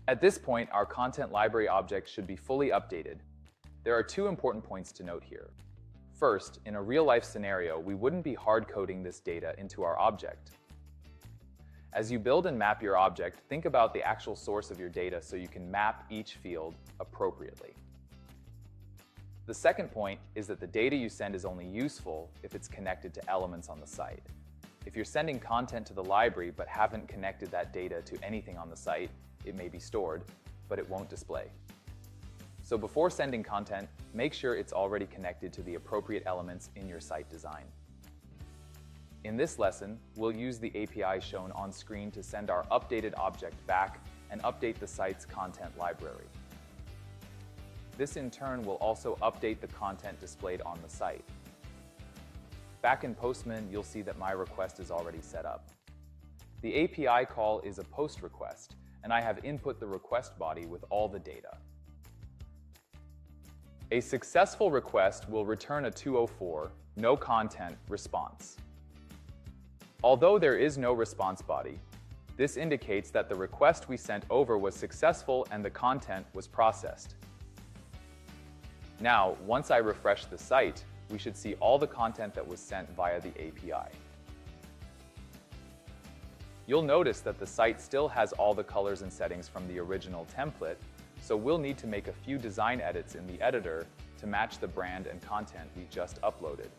At this point, our content library object should be fully updated. There are two important points to note here. First, in a real-life scenario, we wouldn't be hard-coding this data into our object. As you build and map your object, think about the actual source of your data so you can map each field appropriately. The second point is that the data you send is only useful if it's connected to elements on the site. If you're sending content to the library but haven't connected that data to anything on the site, it may be stored, but it won't display. So before sending content, make sure it's already connected to the appropriate elements in your site design. In this lesson, we'll use the API shown on screen to send our updated object back and update the site's content library. This in turn will also update the content displayed on the site. Back in Postman, you'll see that my request is already set up. The API call is a post request, and I have input the request body with all the data. A successful request will return a 204, no content, response. Although there is no response body, this indicates that the request we sent over was successful and the content was processed. Now, once I refresh the site, we should see all the content that was sent via the API. You'll notice that the site still has all the colors and settings from the original template, so we'll need to make a few design edits in the editor to match the brand and content we just uploaded.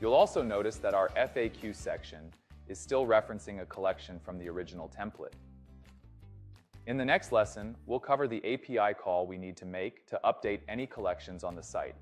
You'll also notice that our FAQ section is still referencing a collection from the original template. In the next lesson, we'll cover the API call we need to make to update any collections on the site.